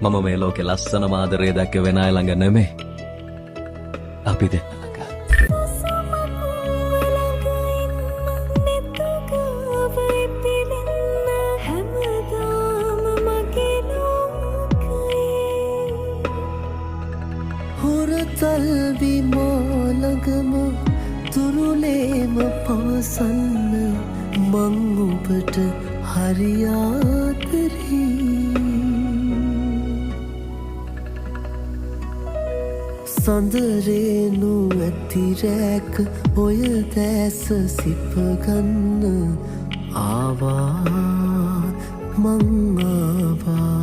මම මේ ලෝකෙ ලස්සන මාදරේ දැක්ක වෙන අය ළඟ නෙමෙයි. අපි දෙන්න ළඟ. හොරතල්වි මාළඟම තුරුලේම පවසන්න මං ඔබට හරියාතරී සඳරේනු ඇතිරැක ඔය දැස සිපගන්න ආවා මං ආවා